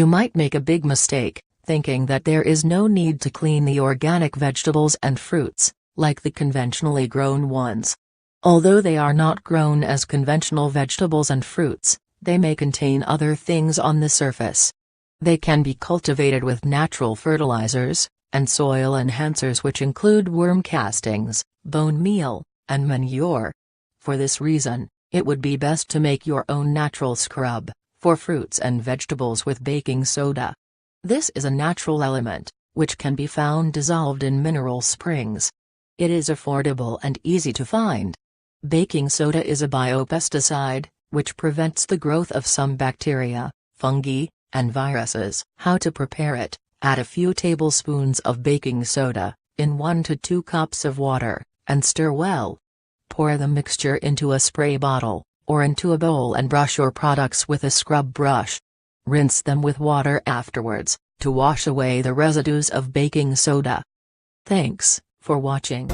You might make a big mistake, thinking that there is no need to clean the organic vegetables and fruits, like the conventionally grown ones. Although they are not grown as conventional vegetables and fruits, they may contain other things on the surface. They can be cultivated with natural fertilizers and soil enhancers, which include worm castings, bone meal, and manure. For this reason, it would be best to make your own natural scrub for fruits and vegetables with baking soda. This is a natural element, which can be found dissolved in mineral springs. It is affordable and easy to find. Baking soda is a biopesticide, which prevents the growth of some bacteria, fungi, and viruses. How to prepare it: add a few tablespoons of baking soda in 1 to 2 cups of water, and stir well. Pour the mixture into a spray bottle, or into a bowl, and brush your products with a scrub brush. Rinse them with water afterwards, to wash away the residues of baking soda. Thanks for watching.